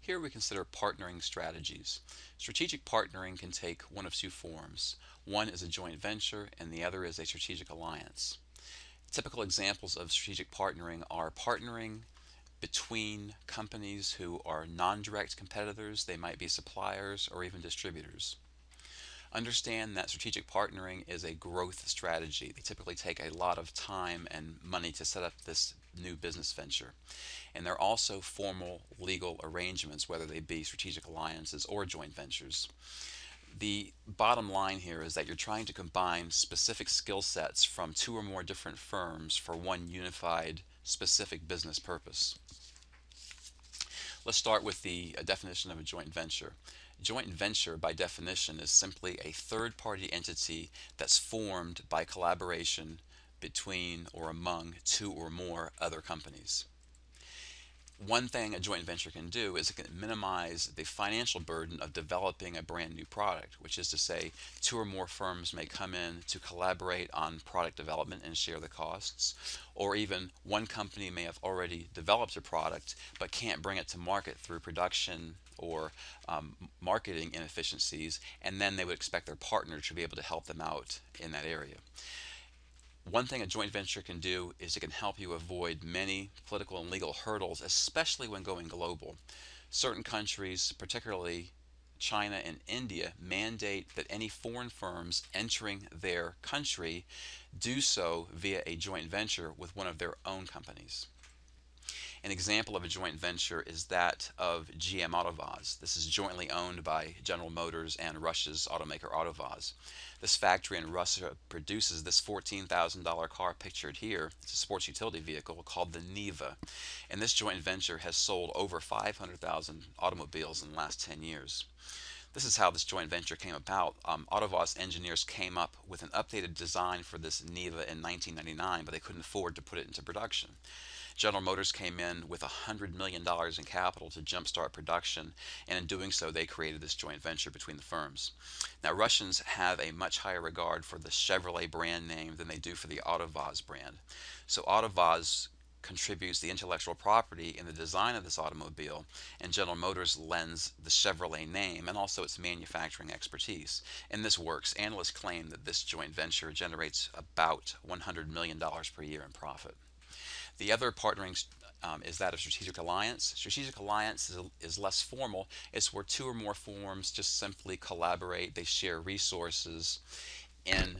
Here we consider partnering strategies. Strategic partnering can take one of two forms. One is a joint venture and the other is a strategic alliance. Typical examples of strategic partnering are partnering between companies who are non-direct competitors. They might be suppliers or even distributors. Understand that strategic partnering is a growth strategy. They typically take a lot of time and money to set up this new business venture. And there are also formal legal arrangements, whether they be strategic alliances or joint ventures. The bottom line here is that you're trying to combine specific skill sets from two or more different firms for one unified specific business purpose. Let's start with the definition of a joint venture. Joint venture, by definition, is simply a third party entity that's formed by collaboration between or among two or more other companies. One thing a joint venture can do is it can minimize the financial burden of developing a brand new product, which is to say, two or more firms may come in to collaborate on product development and share the costs, or even one company may have already developed a product but can't bring it to market through production or marketing inefficiencies, and then they would expect their partner to be able to help them out in that area. One thing a joint venture can do is it can help you avoid many political and legal hurdles, especially when going global. Certain countries, particularly China and India, mandate that any foreign firms entering their country do so via a joint venture with one of their own companies. An example of a joint venture is that of GM Autovaz. This is jointly owned by General Motors and Russia's automaker Autovaz. This factory in Russia produces this $14,000 car pictured here. It's a sports utility vehicle called the Niva. And this joint venture has sold over 500,000 automobiles in the last 10 years. This is how this joint venture came about. Autovaz engineers came up with an updated design for this Niva in 1999, but they couldn't afford to put it into production. General Motors came in with $100 million in capital to jumpstart production, and in doing so, they created this joint venture between the firms. Now, Russians have a much higher regard for the Chevrolet brand name than they do for the Autovaz brand. So Autovaz contributes the intellectual property in the design of this automobile, and General Motors lends the Chevrolet name and also its manufacturing expertise. And this works. Analysts claim that this joint venture generates about $100 million per year in profit. The other partnering is that of strategic alliance. Strategic alliance is less formal. It's where two or more firms just simply collaborate. They share resources in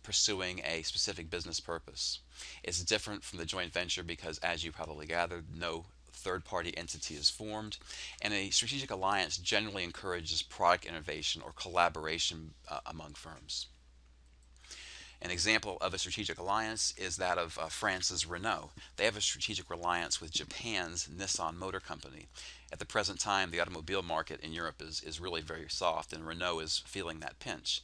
pursuing a specific business purpose. It's different from the joint venture because, as you probably gathered, no third party entity is formed, and a strategic alliance generally encourages product innovation or collaboration among firms. An example of a strategic alliance is that of France's Renault. They have a strategic alliance with Japan's Nissan Motor Company. At the present time, the automobile market in Europe is really very soft, and Renault is feeling that pinch.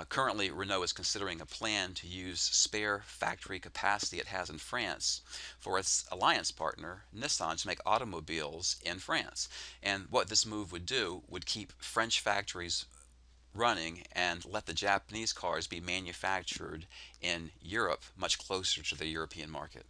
Currently, Renault is considering a plan to use spare factory capacity it has in France for its alliance partner, Nissan, to make automobiles in France. And what this move would do would keep French factories running and let the Japanese cars be manufactured in Europe much closer to the European market.